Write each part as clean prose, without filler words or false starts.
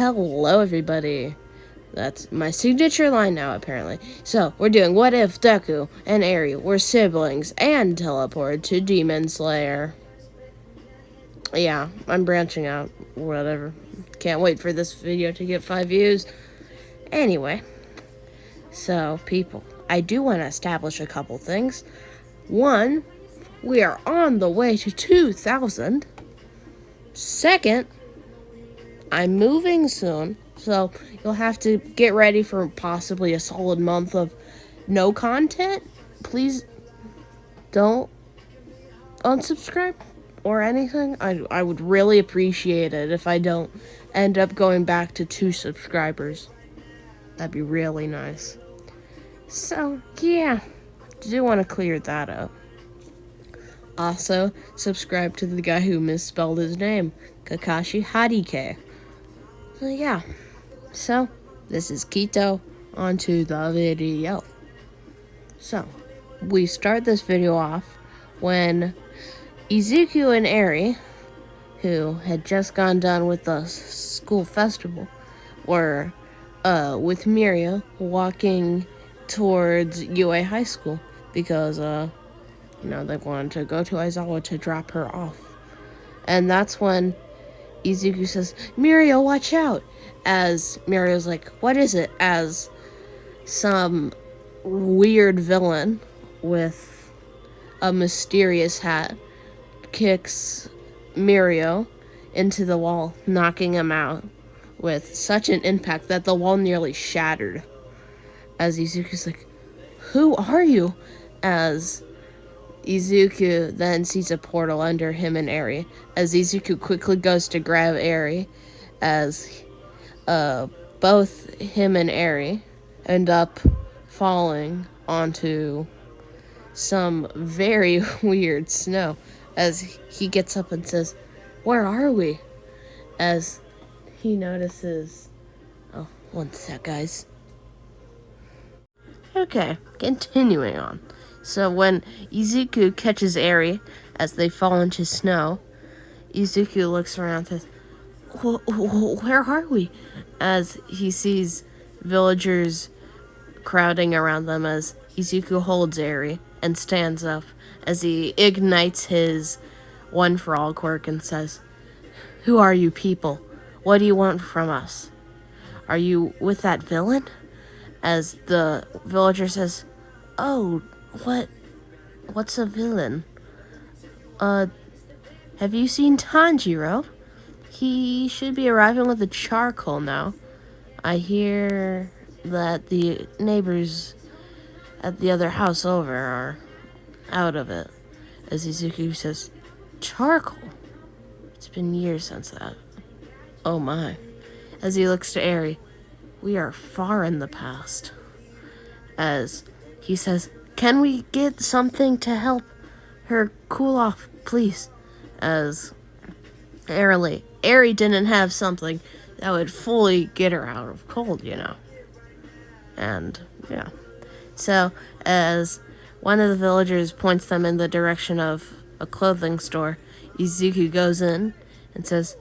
Hello, everybody. That's my signature line now, apparently. So, we're doing What If Deku and Eri were siblings and teleported to Demon Slayer. Yeah, I'm branching out. Whatever. Can't wait for this video to get 5 views. Anyway. So, people, I do want to establish a couple things. One, we are on the way to 2,000. Second, I'm moving soon, so you'll have to get ready for possibly a solid month of no content. Please don't unsubscribe or anything. I would really appreciate it if I don't end up going back to 2 subscribers. That'd be really nice. So, yeah, do want to clear that up. Also, subscribe to the guy who misspelled his name, Kakashi Hadike. So, yeah. So, this is Kito, onto the video. So, we start this video off when Izuku and Eri, who had just gone done with the school festival, were with Miria walking towards UA High School because, they wanted to go to Aizawa to drop her off. And that's when Izuku says, Miria, watch out! As Miria's like, what is it? As some weird villain with a mysterious hat kicks Mirio into the wall, knocking him out with such an impact that the wall nearly shattered. As Izuku's like, who are you? As Izuku then sees a portal under him and Eri. As Izuku quickly goes to grab Eri, as both him and Eri end up falling onto some very weird snow. As he gets up and says, where are we? As he notices... Oh, one sec, guys. Okay, continuing on. So when Izuku catches Eri as they fall into snow, Izuku looks around and says, where are we? As he sees villagers crowding around them as Izuku holds Eri and stands up as he ignites his One for All quirk and says, who are you people? What do you want from us? Are you with that villain? As the villager says, oh, what's a villain? Have you seen Tanjiro? He should be arriving with the charcoal now. I hear that the neighbors at the other house over are out of it. As Izuku says, charcoal? It's been years since that. Oh my. As he looks to Eri, we are far in the past. As he says, can we get something to help her cool off, please? As Eri didn't have something that would fully get her out of cold, And, yeah. So, as one of the villagers points them in the direction of a clothing store, Izuku goes in and says,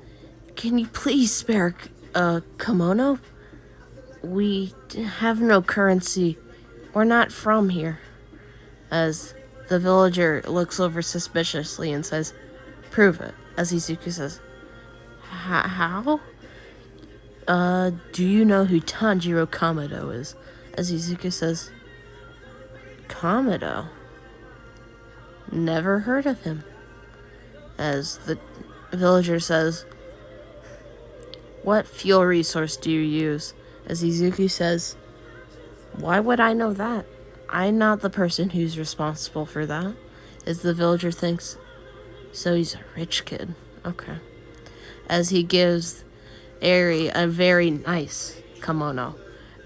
can you please spare a kimono? We have no currency. We're not from here. As the villager looks over suspiciously and says, prove it. As Izuku says, how? Do you know who Tanjiro Kamado is? As Izuku says, Kamado? Never heard of him. As the villager says, what fuel resource do you use? As Izuku says, why would I know that? I'm not the person who's responsible for that. As the villager thinks, so he's a rich kid. Okay. As he gives Eri a very nice kimono,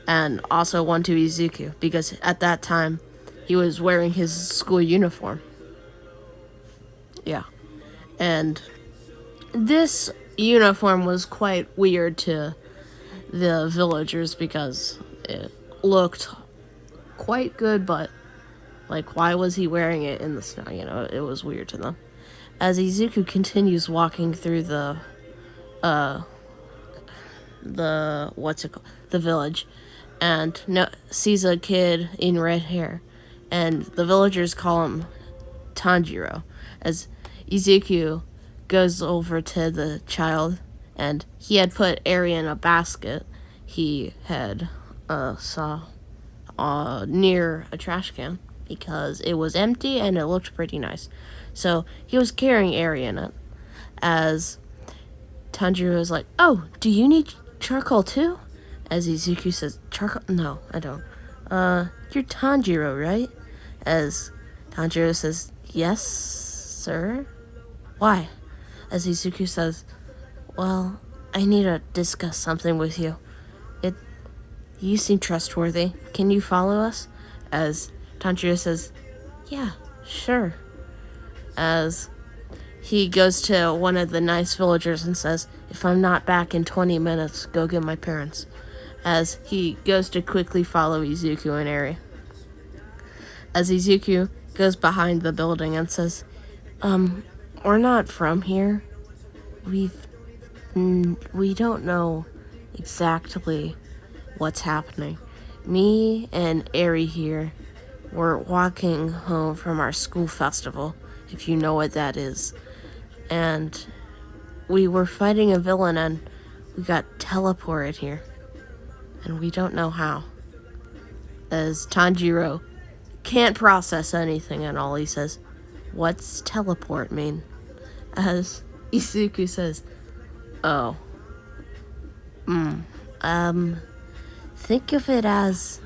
and also one to Izuku, because at that time, he was wearing his school uniform. Yeah. And this uniform was quite weird to the villagers because it looked quite good, but why was he wearing it in the snow? It was weird to them. As Izuku continues walking through the the village, and sees a kid in red hair, and the villagers call him Tanjiro. As Izuku goes over to the child, and he had put Eri in a basket he had saw near a trash can because it was empty and it looked pretty nice. So he was carrying Eri in it. As Tanjiro is like, "Oh, do you need charcoal too?" As Izuku says, "Charcoal? No, I don't." You're Tanjiro, right?" As Tanjiro says, "Yes, sir." "Why?" As Izuku says, "Well, I need to discuss something with you. You seem trustworthy. Can you follow us?" As Tanjiro says, "Yeah, sure." As he goes to one of the nice villagers and says, "If I'm not back in 20 minutes, go get my parents." As he goes to quickly follow Izuku and Eri. As Izuku goes behind the building and says, "We're not from here. We don't know exactly what's happening. Me and Eri here were walking home from our school festival, if you know what that is. And we were fighting a villain and we got teleported here. And we don't know how." As Tanjiro can't process anything at all, he says, "What's teleport mean?" As Izuku says, "Oh. Think of it as,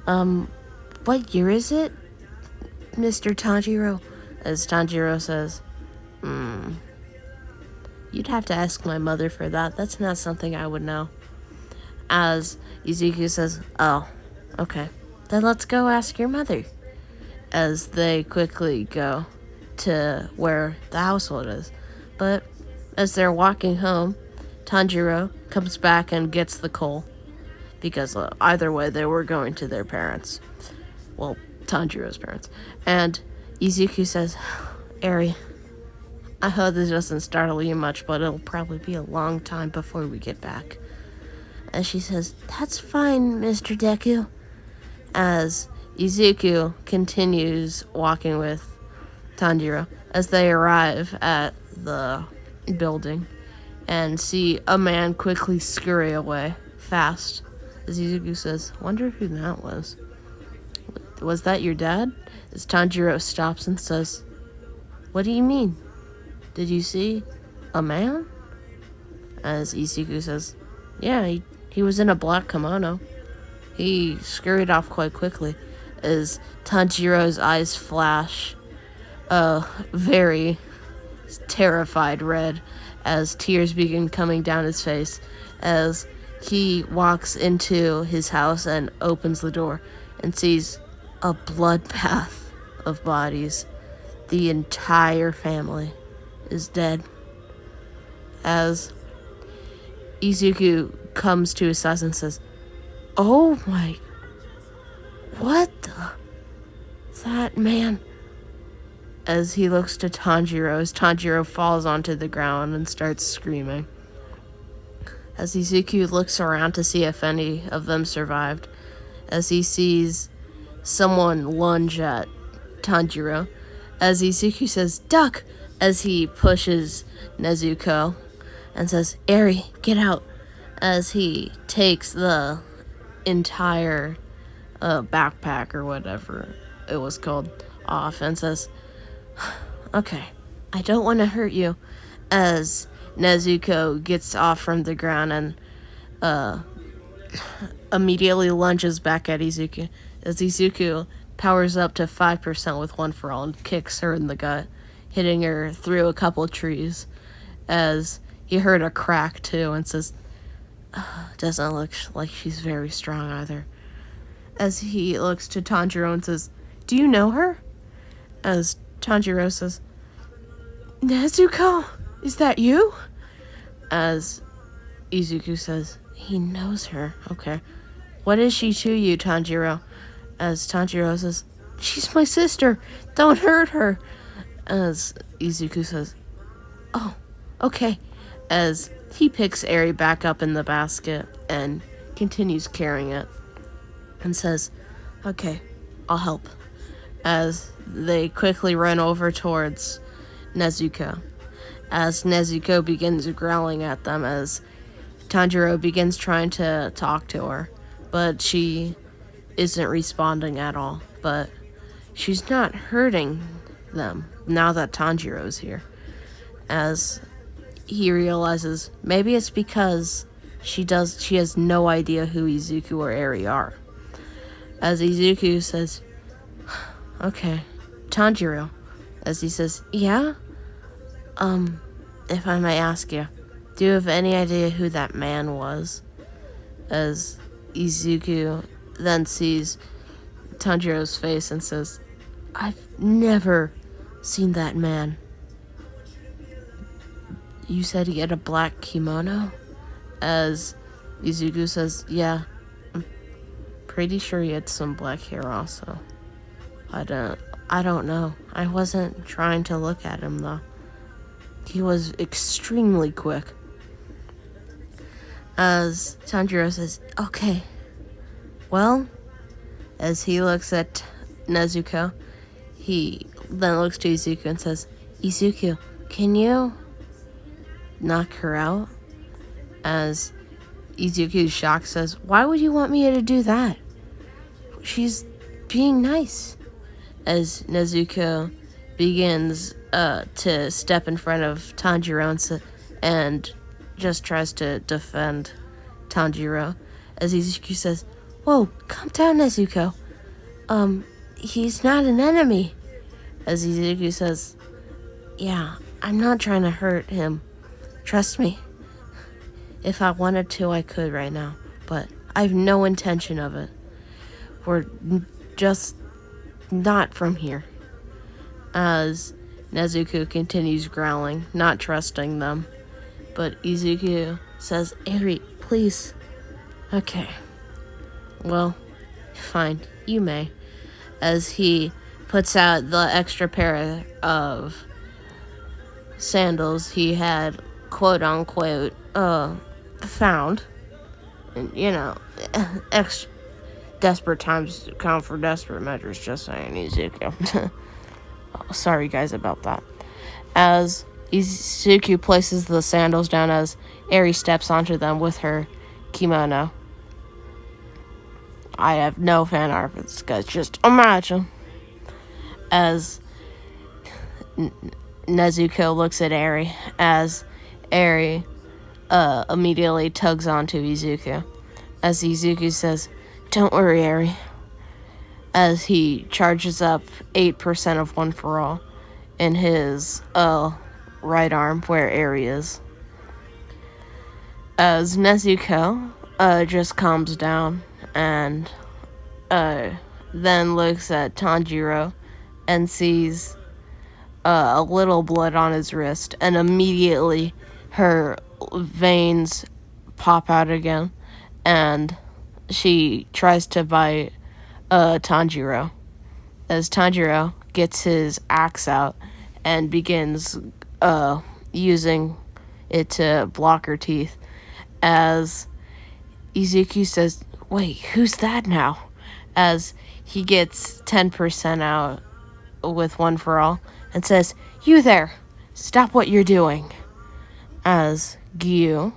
what year is it, Mr. Tanjiro?" As Tanjiro says, "You'd have to ask my mother for that. That's not something I would know." As Izuku says, "Oh, okay. Then let's go ask your mother." As they quickly go to where the household is. But as they're walking home, Tanjiro comes back and gets the coal. Because either way, they were going to their parents. Well, Tanjiro's parents. And Izuku says, "Eri, I hope this doesn't startle you much, but it'll probably be a long time before we get back." As she says, "That's fine, Mr. Deku." As Izuku continues walking with Tanjiro as they arrive at the building and see a man quickly scurry away fast. As Izuku says, "Wonder who that was. Was that your dad?" As Tanjiro stops and says, "What do you mean? Did you see a man?" As Izuku says, "Yeah, he was in a black kimono. He scurried off quite quickly." As Tanjiro's eyes flash a very terrified red as tears begin coming down his face as he walks into his house and opens the door and sees a bloodbath of bodies. The entire family is dead. As Izuku comes to his side and says, "Oh my, what the, that man?" As he looks to Tanjiro, as Tanjiro falls onto the ground and starts screaming. As Izuku looks around to see if any of them survived, as he sees someone lunge at Tanjiro, as Izuku says, "Duck!" as he pushes Nezuko and says, "Eri, get out!" as he takes the entire backpack or whatever it was called off and says, "Okay, I don't want to hurt you," as Nezuko gets off from the ground and immediately lunges back at Izuku, as Izuku powers up to 5% with One For All and kicks her in the gut, hitting her through a couple trees, as he heard a crack too and says, "Doesn't look like she's very strong either." As he looks to Tanjiro and says, "Do you know her?" As Tanjiro says, "Nezuko, is that you?" As Izuku says, "He knows her. Okay. What is she to you, Tanjiro?" As Tanjiro says, "She's my sister. Don't hurt her." As Izuku says, "Oh, okay." As he picks Eri back up in the basket and continues carrying it and says, okay, I'll help, as they quickly run over towards Nezuko. As Nezuko begins growling at them as Tanjiro begins trying to talk to her, but she isn't responding at all. But she's not hurting them now that Tanjiro's here, as he realizes maybe it's because she has no idea who Izuku or Eri are. As Izuku says, okay, Tanjiro, as he says, yeah? If I may ask you, do you have any idea who that man was? As Izuku then sees Tanjiro's face and says, I've never seen that man. You said he had a black kimono? As Izuku says, yeah, I'm pretty sure he had some black hair also. I don't know. I wasn't trying to look at him though. He was extremely quick. As Tanjiro says, okay, well, as he looks at Nezuko, he then looks to Izuku and says, Izuku, can you knock her out? As Izuku's shocked says, why would you want me to do that? She's being nice. As Nezuko begins to step in front of Tanjiro and just tries to defend Tanjiro, as Izuku says, whoa, calm down, Nezuko. He's not an enemy. As Izuku says, yeah, I'm not trying to hurt him. Trust me. If I wanted to, I could right now, but I have no intention of it. We're just not from here. As Nezuko continues growling, not trusting them, but Izuku says, Eri, please. Okay. Well, fine, you may. As he puts out the extra pair of sandals he had, quote unquote, found. And, you know, desperate times count for desperate measures, just saying, Izuku. Sorry, guys, about that. As Izuku places the sandals down as Eri steps onto them with her kimono. I have no fan art for this, guys. Just imagine. As Nezuko looks at Eri, as Eri immediately tugs onto Izuku. As Izuku says, don't worry, Eri. As he charges up 8% of One For All in his right arm where Eri is. As Nezuko just calms down and then looks at Tanjiro and sees a little blood on his wrist, and immediately her veins pop out again, and she tries to bite Tanjiro, as Tanjiro gets his axe out and begins using it to block her teeth, as Izuku says, wait, who's that now? As he gets 10% out with One For All and says, you there, stop what you're doing. As Giyu,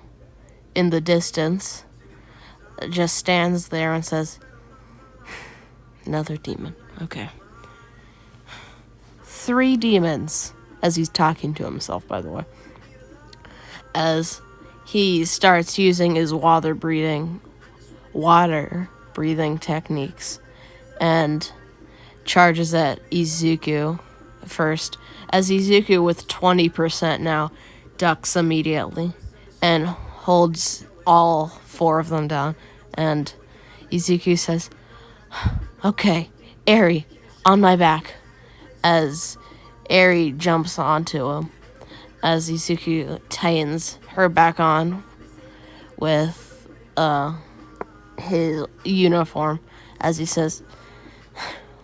in the distance, just stands there and says, another demon. Okay. 3 demons, as he's talking to himself, by the way. As he starts using his water breathing techniques and charges at Izuku first, as Izuku with 20% now ducks immediately and holds all 4 of them down, and Izuku says, okay, Eri, on my back, as Eri jumps onto him, as Izuku tightens her back on with his uniform, as he says,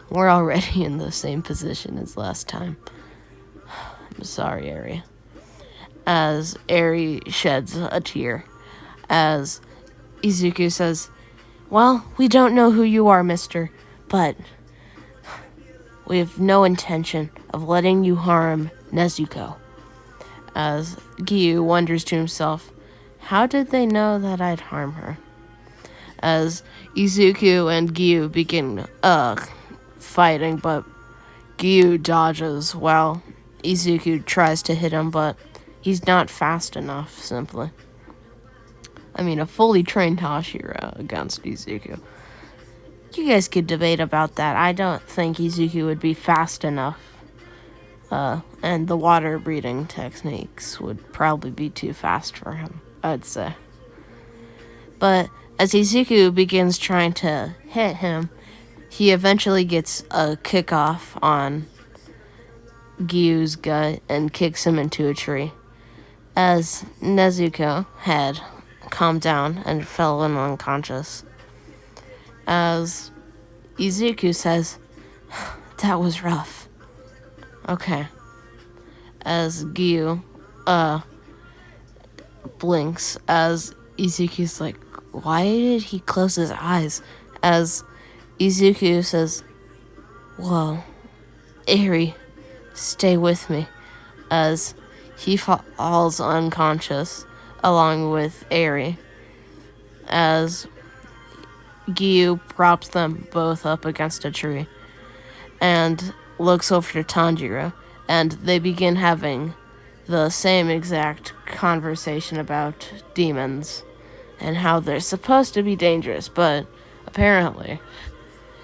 we're already in the same position as last time. I'm sorry, Eri. as Eri sheds a tear. As Izuku says, well, we don't know who you are, mister, but we have no intention of letting you harm Nezuko. As Giyu wonders to himself, how did they know that I'd harm her? As Izuku and Giyu begin fighting, but Giyu dodges while Izuku tries to hit him, but he's not fast enough, simply. I mean, a fully trained Hashira against Izuku. You guys could debate about that. I don't think Izuku would be fast enough. And the water breathing techniques would probably be too fast for him, I'd say. But as Izuku begins trying to hit him, he eventually gets a kick off on Giyu's gut and kicks him into a tree. As Nezuko had calmed down and fell in unconscious. As Izuku says, that was rough. Okay. As Giyu blinks, as Izuku's like, why did he close his eyes? As Izuku says, whoa, Eri, stay with me. As he falls unconscious along with Eri. As Giyu props them both up against a tree and looks over to Tanjiro, and they begin having the same exact conversation about demons and how they're supposed to be dangerous, but apparently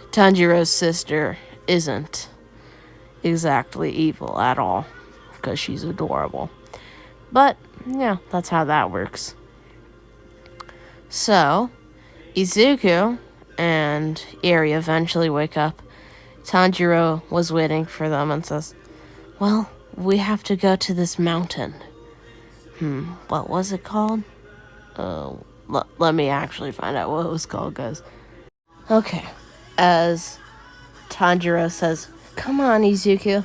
Tanjiro's sister isn't exactly evil at all, because she's adorable. But, yeah, that's how that works. So, Izuku and Eri eventually wake up. Tanjiro was waiting for them and says, well, we have to go to this mountain. What was it called? Let me actually find out what it was called, guys. Okay. As Tanjiro says, come on, Izuku.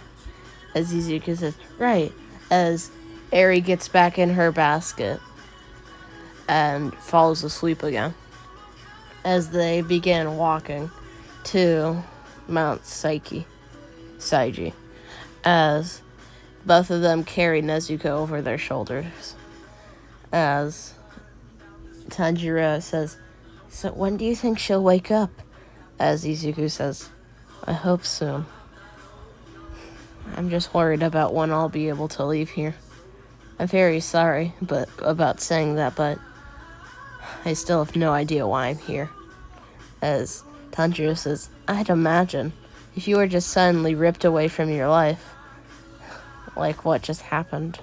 As Izuku says, right. As Eri gets back in her basket and falls asleep again. As they begin walking to Mount Saiji. As both of them carry Nezuko over their shoulders. As Tanjiro says, so when do you think she'll wake up? As Izuku says, I hope soon. I'm just worried about when I'll be able to leave here. I'm very sorry about saying that, but I still have no idea why I'm here. As Tanjiro says, I'd imagine if you were just suddenly ripped away from your life, like what just happened,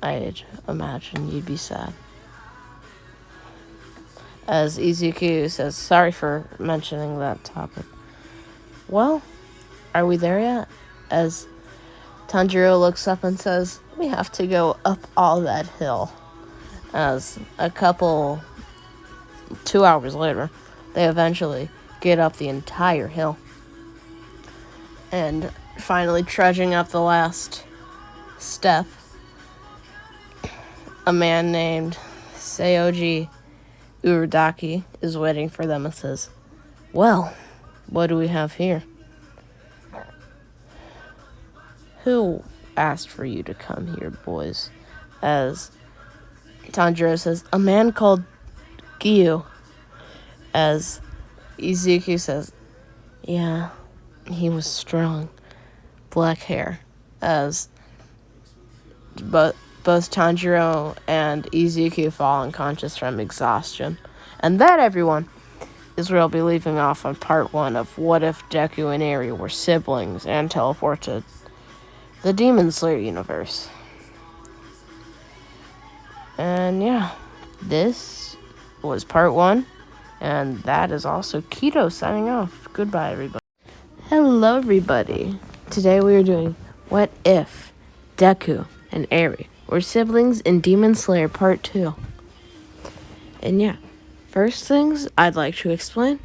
I'd imagine you'd be sad. As Izuku says, sorry for mentioning that topic. Well, are we there yet? As Tanjiro looks up and says, we have to go up all that hill. As 2 hours later, they eventually get up the entire hill. And finally trudging up the last step, a man named Seoji Urokodaki is waiting for them and says, well, what do we have here? Who asked for you to come here, boys? As Tanjiro says, a man called Giyu. As Izuku says, yeah, he was strong. Black hair. As both Tanjiro and Izuku fall unconscious from exhaustion. And that, everyone, is where I'll be leaving off on part 1 of What If Deku and Eri Were Siblings and Teleported the Demon Slayer universe. And yeah, this was part 1, and that is also Keto signing off. Goodbye, everybody. Hello, everybody. Today we are doing What If Deku and Eri Were Siblings in Demon Slayer Part 2. And yeah, first things I'd like to explain.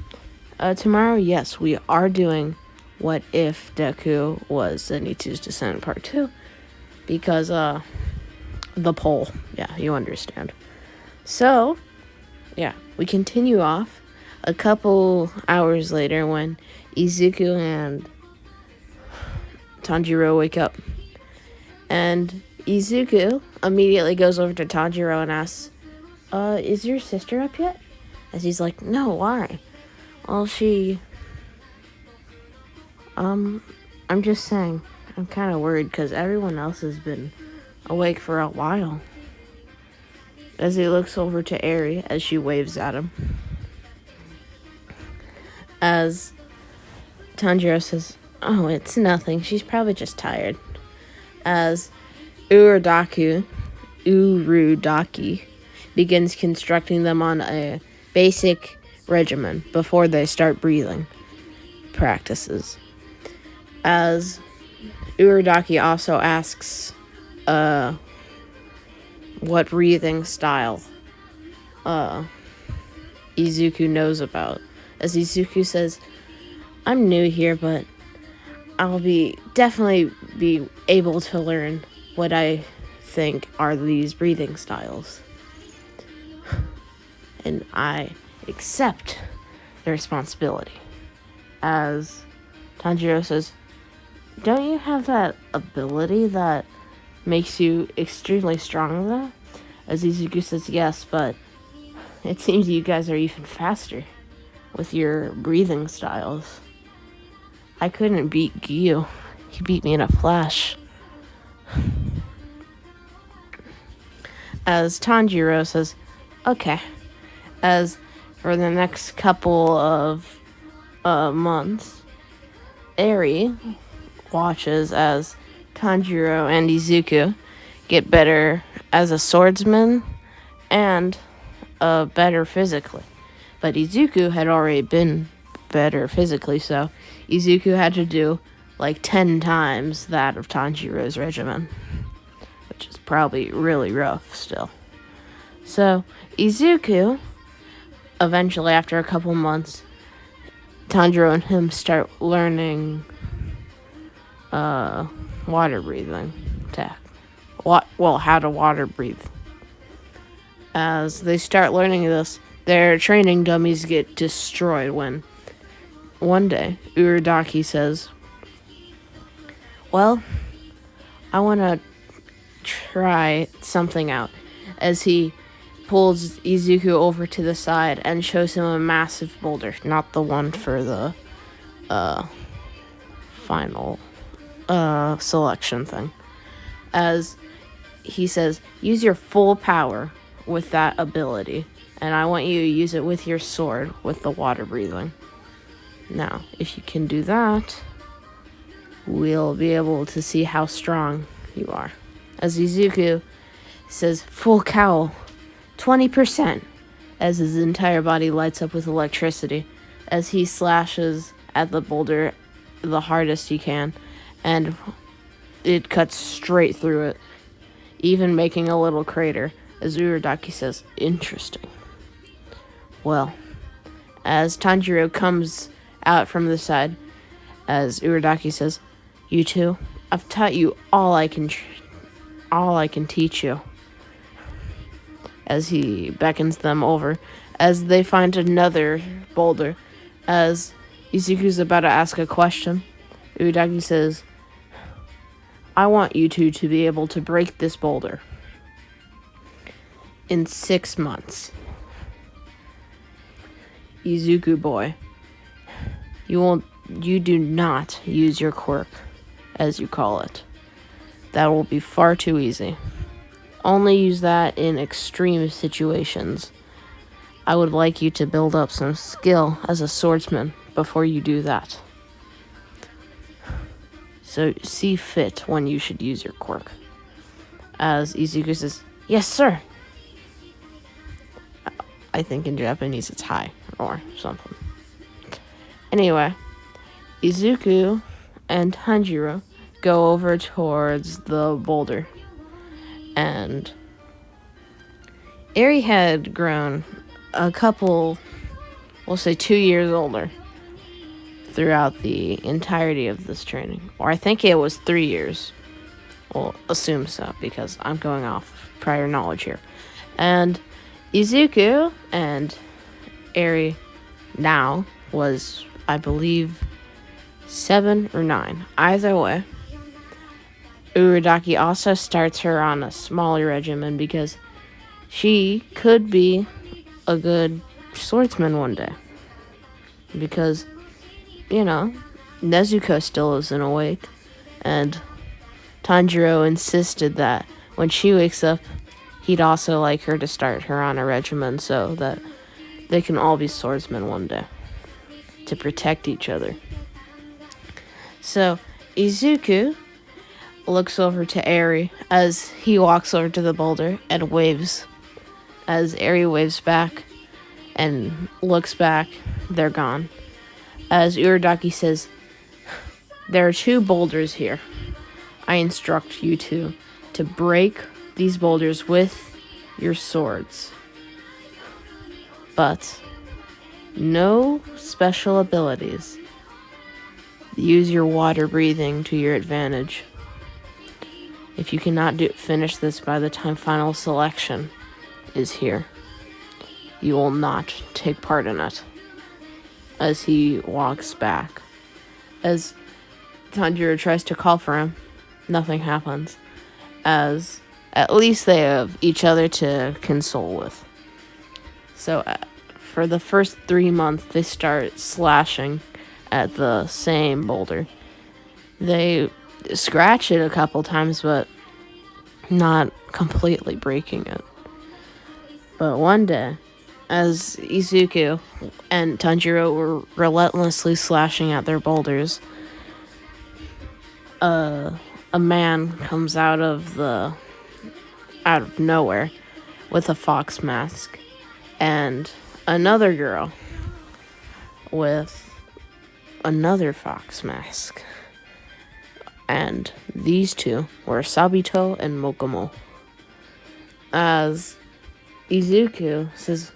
Tomorrow, yes, we are doing What If Deku Was Zenitsu's Descendant Part 2. because the pole. Yeah, you understand. So, yeah, we continue off a couple hours later when Izuku and Tanjiro wake up. And Izuku immediately goes over to Tanjiro and asks, is your sister up yet? As he's like, no, why? Well, I'm just saying, I'm kind of worried because everyone else has been awake for a while. As he looks over to Eri as she waves at him. As Tanjiro says, oh, it's nothing. She's probably just tired. As Urokodaki begins constructing them on a basic regimen before they start breathing practices. As Urokodaki also asks what breathing style Izuku knows about. As Izuku says, I'm new here, but I'll definitely be able to learn what I think are these breathing styles. And I accept the responsibility. As Tanjiro says, don't you have that ability that makes you extremely strong, though? As Izuku says, yes, but it seems you guys are even faster with your breathing styles. I couldn't beat Giyu. He beat me in a flash. As Tanjiro says, okay. As for the next couple of months, Eri watches as Tanjiro and Izuku get better as a swordsman and better physically. But Izuku had already been better physically, so Izuku had to do like 10 times that of Tanjiro's regimen, which is probably really rough still. So Izuku, eventually after a couple months, Tanjiro and him start learning water breathing tech. How to water breathe. As they start learning this, their training dummies get destroyed when one day Urokodaki says, well, I want to try something out. As he pulls Izuku over to the side and shows him a massive boulder, not the one for the final selection thing. As he says, use your full power with that ability, and I want you to use it with your sword with the water breathing. Now, if you can do that, we'll be able to see how strong you are. As Izuku says, full cowl, 20%, as his entire body lights up with electricity, as he slashes at the boulder the hardest he can, and it cuts straight through it, even making a little crater, as Urokodaki says, interesting. Well, as Tanjiro comes out from the side, as Urokodaki says, you two, I've taught you all I can teach you. As he beckons them over, as they find another boulder, as Izuku's about to ask a question, Urokodaki says, I want you two to be able to break this boulder in 6 months. Izuku boy, you do not use your quirk, as you call it. That will be far too easy. Only use that in extreme situations. I would like you to build up some skill as a swordsman before you do that. So see fit when you should use your quirk. As Izuku says, yes, sir. I think in Japanese it's hi or something. Anyway, Izuku and Tanjiro go over towards the boulder. And Eri had grown a couple, we'll say 2 years older throughout the entirety of this training. Or I think it was 3 years. Well, assume so, because I'm going off prior knowledge here. And Izuku and Eri now was, I believe, 7 or 9. Either way, Urokodaki also starts her on a smaller regimen because she could be a good swordsman one day. Because, Nezuko still isn't awake, and Tanjiro insisted that when she wakes up, he'd also like her to start her on a regimen so that they can all be swordsmen one day to protect each other. So Izuku looks over to Eri as he walks over to the boulder and waves. As Eri waves back and looks back, they're gone. As Urokodaki says, "There are 2 boulders here. I instruct you to break these boulders with your swords. But no special abilities. Use your water breathing to your advantage. If you cannot finish this by the time final selection is here, you will not take part in it." As he walks back. As Tanjiro tries to call for him, nothing happens. As at least they have each other to console with. So for the first 3 months, they start slashing at the same boulder. They scratch it a couple times, but not completely breaking it. But one day, as Izuku and Tanjiro were relentlessly slashing at their boulders, a man comes out of nowhere with a fox mask, and another girl with another fox mask. And these 2 were Sabito and Mokomo. As Izuku says,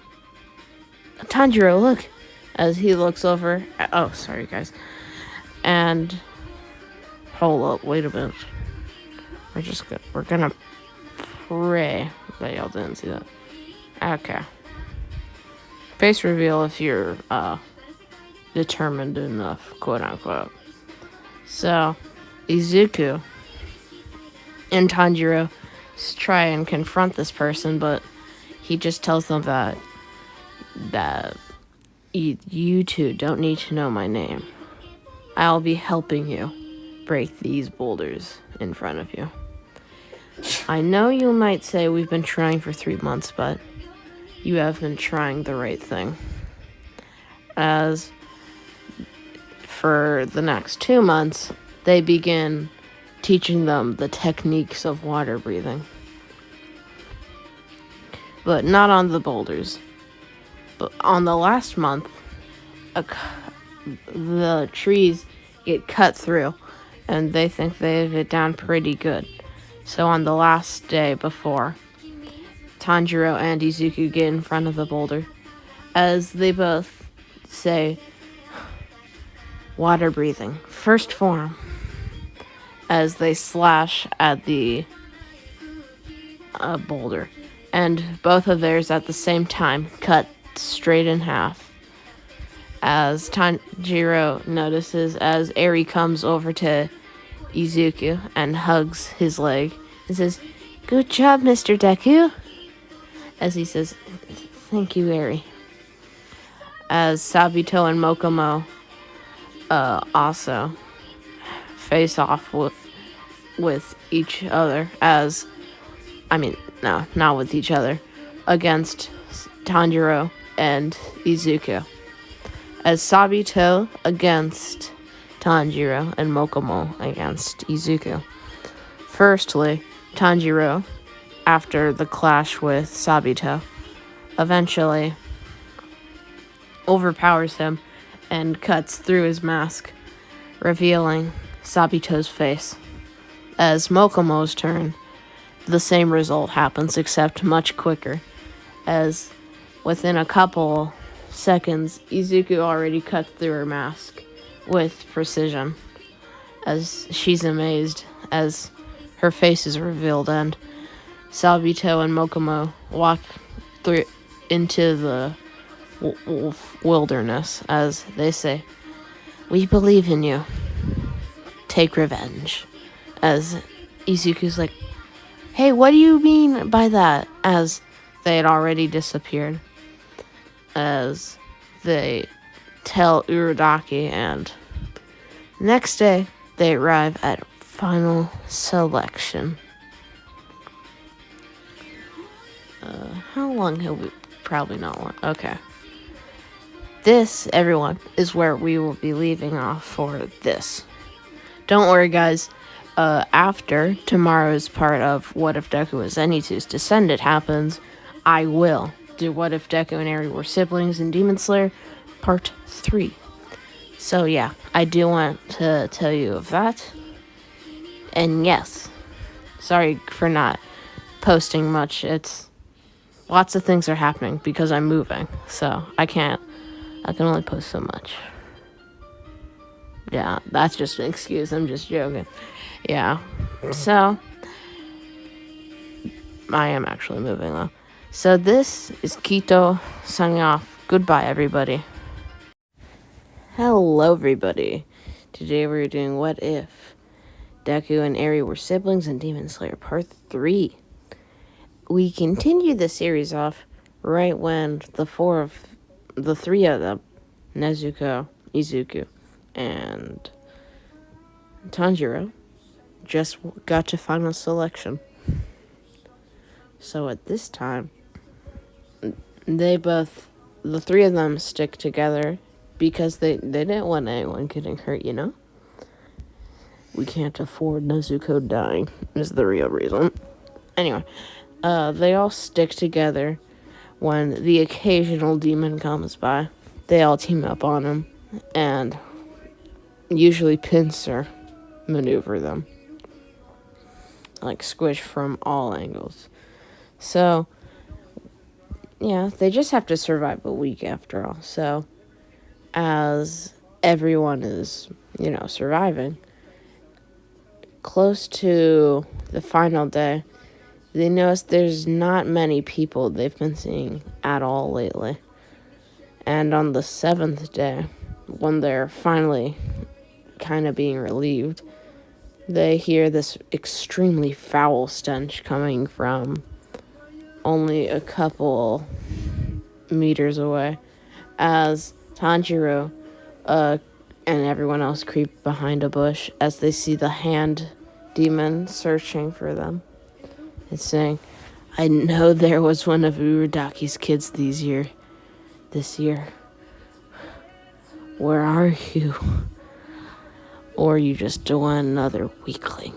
"Tanjiro, look!" As he looks over. Oh, sorry, guys. And hold up, wait a minute. We're gonna pray that y'all didn't see that. Okay. Face reveal if you're determined enough, quote unquote. So Izuku and Tanjiro try and confront this person, but he just tells them that you 2 don't need to know my name. I'll be helping you break these boulders in front of you. I know you might say we've been trying for 3 months, but you have been trying the right thing. As for the next 2 months, they begin teaching them the techniques of water breathing. But not on the boulders. But on the last month, the trees get cut through, and they think they have it down pretty good. So on the last day before, Tanjiro and Izuku get in front of the boulder, as they both say, "Water breathing, first form," as they slash at the boulder. And both of theirs at the same time cut straight in half. As Tanjiro notices as Eri comes over to Izuku and hugs his leg and says, "Good job, Mr. Deku." As he says, "Thank you, Eri." As Sabito and Mokomo also face off with each other no, not with each other, against Tanjiro and Izuku. As Sabito against Tanjiro and Mokomo against Izuku. Firstly, Tanjiro, after the clash with Sabito, eventually overpowers him and cuts through his mask, revealing Sabito's face. As Mokomo's turn, the same result happens, except much quicker, as within a couple seconds, Izuku already cut through her mask with precision, as she's amazed, as her face is revealed, and Salvito and Mokomo walk through into the wilderness as they say, "We believe in you. Take revenge." As Izuku's like, "Hey, what do you mean by that?" As they had already disappeared. As they tell Urokodaki, and next day they arrive at final selection. How long have we? Probably not long. Okay. This, everyone, is where we will be leaving off for this. Don't worry, guys. After tomorrow's part of What If Deku Was Zenitsu's Descendant happens, I will do What If Deku and Eri Were Siblings in Demon Slayer Part 3. So yeah, I do want to tell you of that. And yes, sorry for not posting much. It's lots of things are happening because I'm moving. So I can only post so much. Yeah, that's just an excuse. I'm just joking. Yeah. So I am actually moving though. So this is Kito signing off. Goodbye, everybody. Hello, everybody. Today we're doing What If Deku and Eri Were Siblings in Demon Slayer Part 3. We continue the series off right when the three of them, Nezuko, Izuku, and Tanjiro, just got to final selection. So at this time, the three of them stick together because they didn't want anyone getting hurt, you know? We can't afford Nezuko dying, is the real reason. Anyway, they all stick together when the occasional demon comes by. They all team up on him and usually pincer maneuver them. Like squish from all angles. So, yeah, they just have to survive a week after all. So, as everyone is, surviving, close to the final day, they notice there's not many people they've been seeing at all lately. And on the 7th day, when they're finally kind of being relieved, they hear this extremely foul stench coming from only a couple meters away, as Tanjiro and everyone else creep behind a bush as they see the hand demon searching for them. It's saying, "I know there was one of Urokodaki's kids this year. Where are you? Or you just another weakling.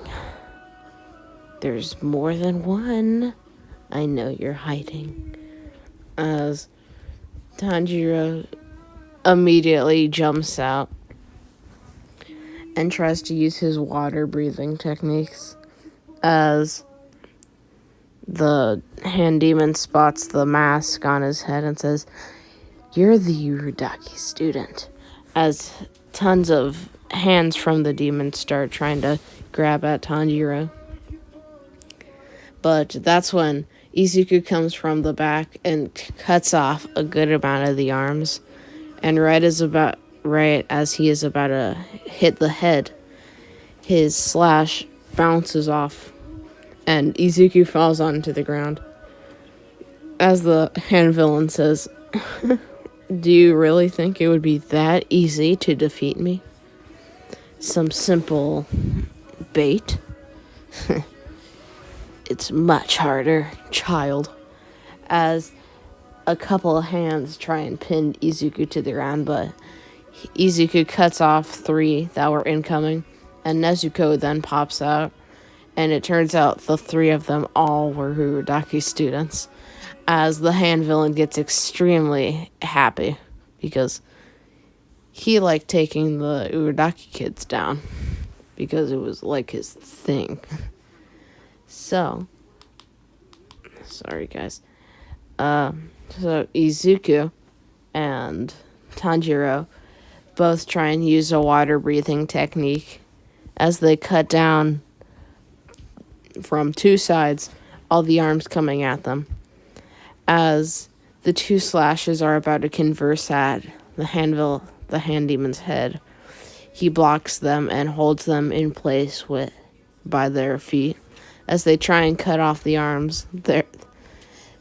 There's more than one. I know you're hiding." As Tanjiro immediately jumps out and tries to use his water breathing techniques, as the hand demon spots the mask on his head and says, "You're the Urokodaki student," as tons of hands from the demon start trying to grab at Tanjiro. But that's when Izuku comes from the back and cuts off a good amount of the arms. And right as he is about to hit the head, his slash bounces off and Izuku falls onto the ground. As the hand villain says, "Do you really think it would be that easy to defeat me? Some simple bait? It's much harder, child." As a couple of hands try and pin Izuku to the ground, but Izuku cuts off 3 that were incoming, and Nezuko then pops out, and it turns out the 3 of them all were Urokodaki students, as the hand villain gets extremely happy, because he liked taking the Urokodaki kids down, because it was like his thing. So, sorry guys. So Izuku and Tanjiro both try and use a water breathing technique as they cut down from two sides, all the arms coming at them. As the two slashes are about to converse at the hand demon's head, he blocks them and holds them in place by their feet. As they try and cut off the arms,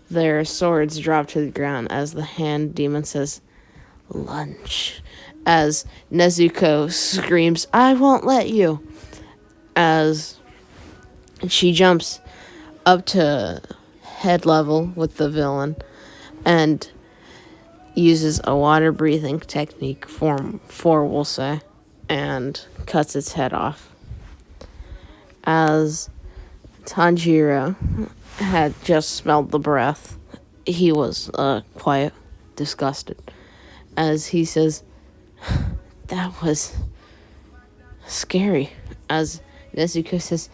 their swords drop to the ground as the hand demon says, "Lunch." As Nezuko screams, "I won't let you!" As she jumps up to head level with the villain and uses a water breathing technique, form 4 we'll say, and cuts its head off. As Tanjiro had just smelled the breath, he was quite disgusted. As he says, "That was scary." As Nezuko says,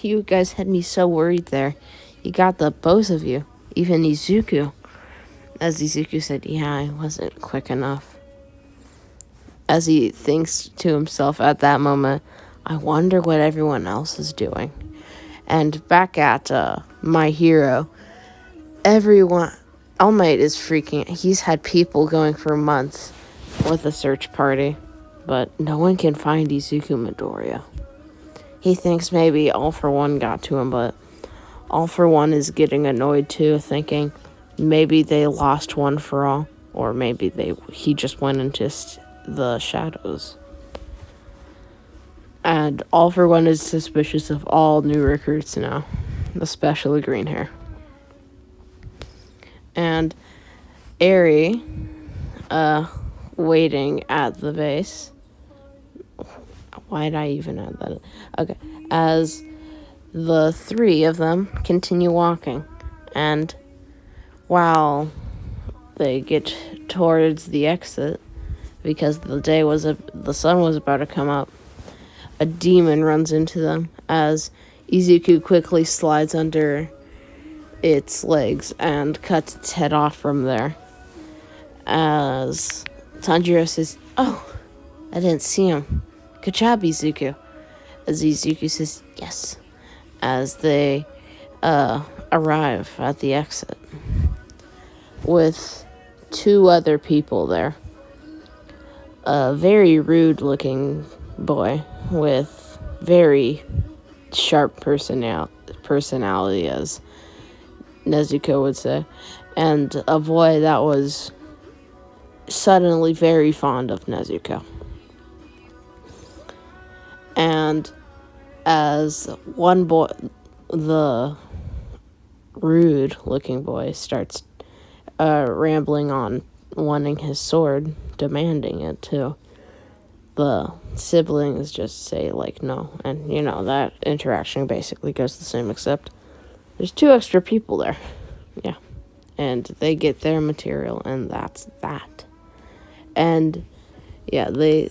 "You guys had me so worried there. You got the both of you, even Izuku." As Izuku said, "Yeah, I wasn't quick enough." As he thinks to himself at that moment, "I wonder what everyone else is doing." And back at My Hero, everyone, All Might is freaking. He's had people going for months with a search party, but no one can find Izuku Midoriya. He thinks maybe All For One got to him, but All For One is getting annoyed too, thinking maybe they lost One For All, or maybe he just went into the shadows. And All For One is suspicious of all new recruits now, especially green hair. And Eri, waiting at the base. Why'd I even add that? Okay. As the three of them continue walking, and while they get towards the exit, because the sun was about to come up, a demon runs into them as Izuku quickly slides under its legs and cuts its head off from there. As Tanjiro says, "Oh, I didn't see him. Good job, Izuku." As Izuku says, "Yes." As they arrive at the exit with 2 other people there. A very rude-looking boy with very sharp personality, as Nezuko would say, and a boy that was suddenly very fond of Nezuko. And as one boy, the rude-looking boy, starts rambling on, wanting his sword, demanding it too, the siblings just say, like, no. And, that interaction basically goes the same, except there's 2 extra people there. Yeah. And they get their material, and that's that. And, yeah, they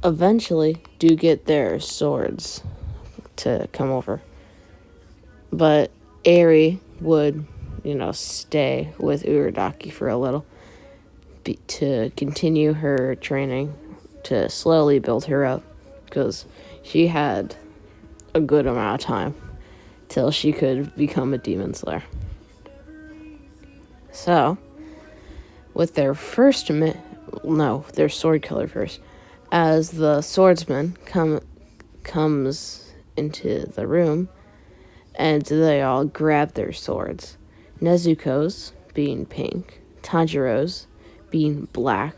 eventually do get their swords to come over. But Eri would, stay with Urokodaki for a little to continue her training, to slowly build her up, because she had a good amount of time till she could become a demon slayer. So, with their their sword killer first, as the swordsman comes into the room, and they all grab their swords. Nezuko's being pink, Tanjiro's being black,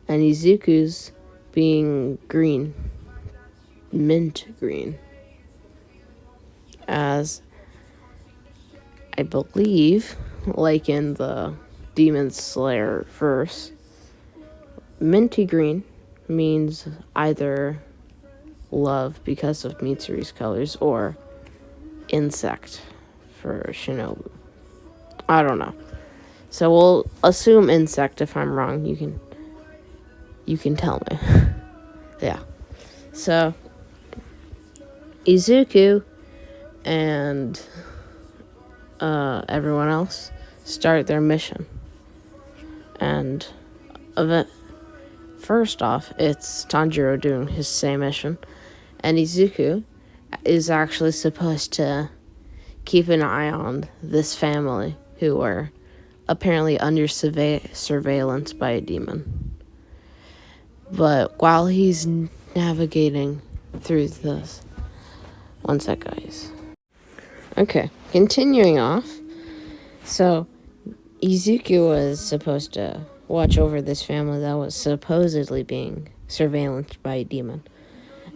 and Izuku's being green, mint green. As I believe, like in the Demon Slayer verse, minty green means either love because of Mitsuri's colors, or insect for Shinobu. I don't know. So we'll assume insect. If I'm wrong, you can tell me. Yeah. So Izuku and everyone else start their mission. And first off, it's Tanjiro doing his same mission, and Izuku is actually supposed to keep an eye on this family who are apparently under surveillance by a demon. But while he's navigating through this, one sec, guys. Okay, continuing off. So, Izuku was supposed to watch over this family that was supposedly being surveillanced by a demon.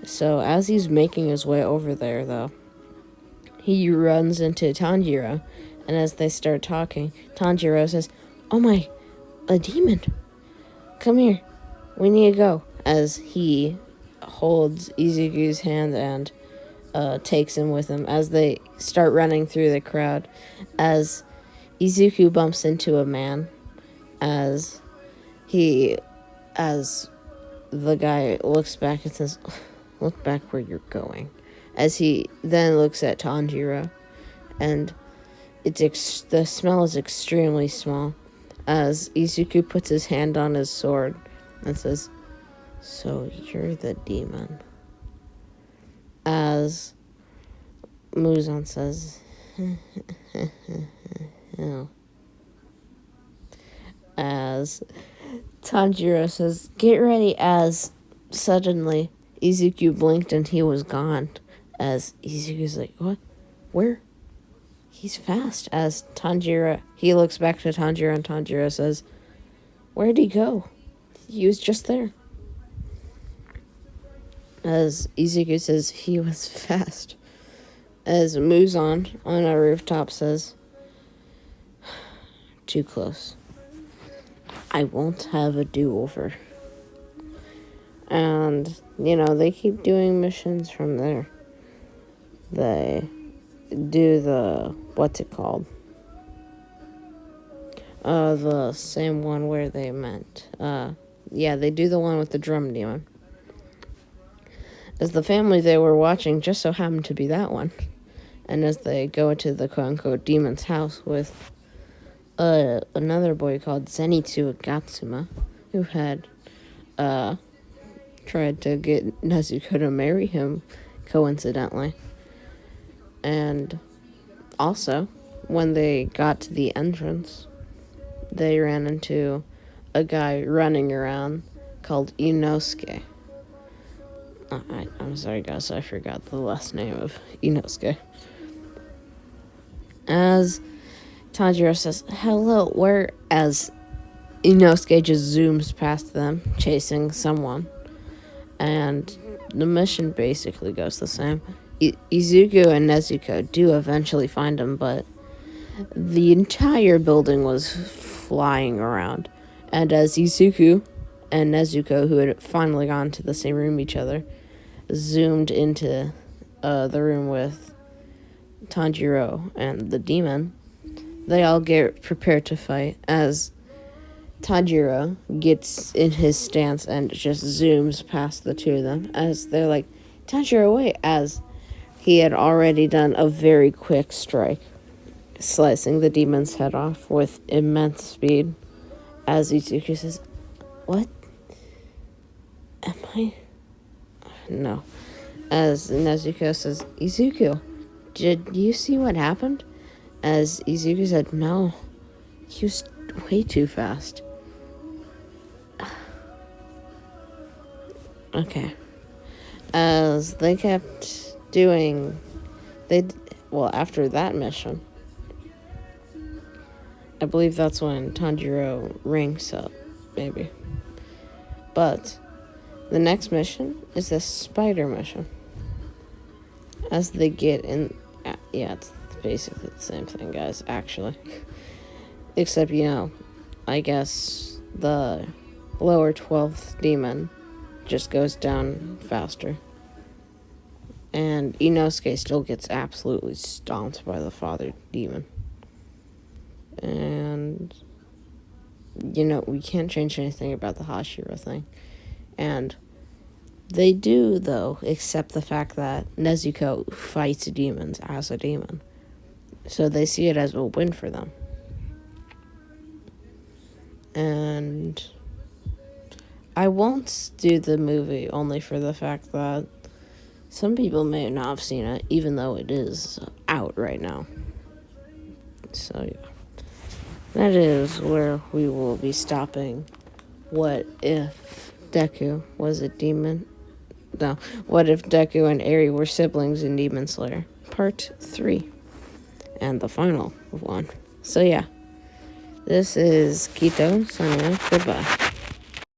So, as he's making his way over there, though, he runs into Tanjiro, and as they start talking, Tanjiro says, "Oh my, a demon! Come here, we need to go." As he holds Izuku's hand and takes him with him as they start running through the crowd, as Izuku bumps into a man, as the guy looks back and says, "Look back where you're going," as he then looks at Tanjiro, and the smell is extremely small, as Izuku puts his hand on his sword and says, "So you're the demon." As Muzan says, "No." As Tanjiro says, "Get ready," as suddenly Izuku blinked and he was gone. As Izuku's like, "What? Where?" He's fast. As he looks back to Tanjiro, and Tanjiro says, "Where'd he go? He was just there." As Izuku says, "He was fast." As Muzan on a rooftop says, "Too close. I won't have a do-over." And, they keep doing missions from there. They do what's it called? The same one where they met. They do the one with the drum demon. As the family they were watching just so happened to be that one. And as they go into the quote-unquote demon's house with another boy called Zenitsu Gatsuma, who had tried to get Nezuko to marry him, coincidentally. And also, when they got to the entrance, they ran into a guy running around called Inosuke. I'm sorry, guys, I forgot the last name of Inosuke. As Tanjiro says, "Hello," whereas Inosuke just zooms past them, chasing someone. And the mission basically goes the same. Izuku and Nezuko do eventually find him, but the entire building was flying around. And as Izuku and Nezuko, who had finally gone to the same room each other, zoomed into the room with Tanjiro and the demon, they all get prepared to fight, as Tanjiro gets in his stance and just zooms past the two of them, as they're like, "Tanjiro, wait," as he had already done a very quick strike, slicing the demon's head off with immense speed. As Izuku says, "What? Am I?" No. As Nezuko says, "Izuku, did you see what happened?" As Izuku said, "No, he was way too fast." Okay. As they kept doing, after that mission, I believe that's when Tanjiro ranks up, maybe. But the next mission is the spider mission. As they get in, it's basically the same thing, guys, actually. Except, I guess the lower 12th demon just goes down faster. And Inosuke still gets absolutely stomped by the father demon. And, we can't change anything about the Hashira thing. And they do, though, accept the fact that Nezuko fights demons as a demon. So they see it as a win for them. And I won't do the movie only for the fact that Some people may not have seen it, even though it is out right now. So, yeah. That is where we will be stopping. What if Deku was a demon? No. What if Deku and Eri were siblings in Demon Slayer? Part 3. And the final one. So, yeah. This is Kito signing off. Goodbye.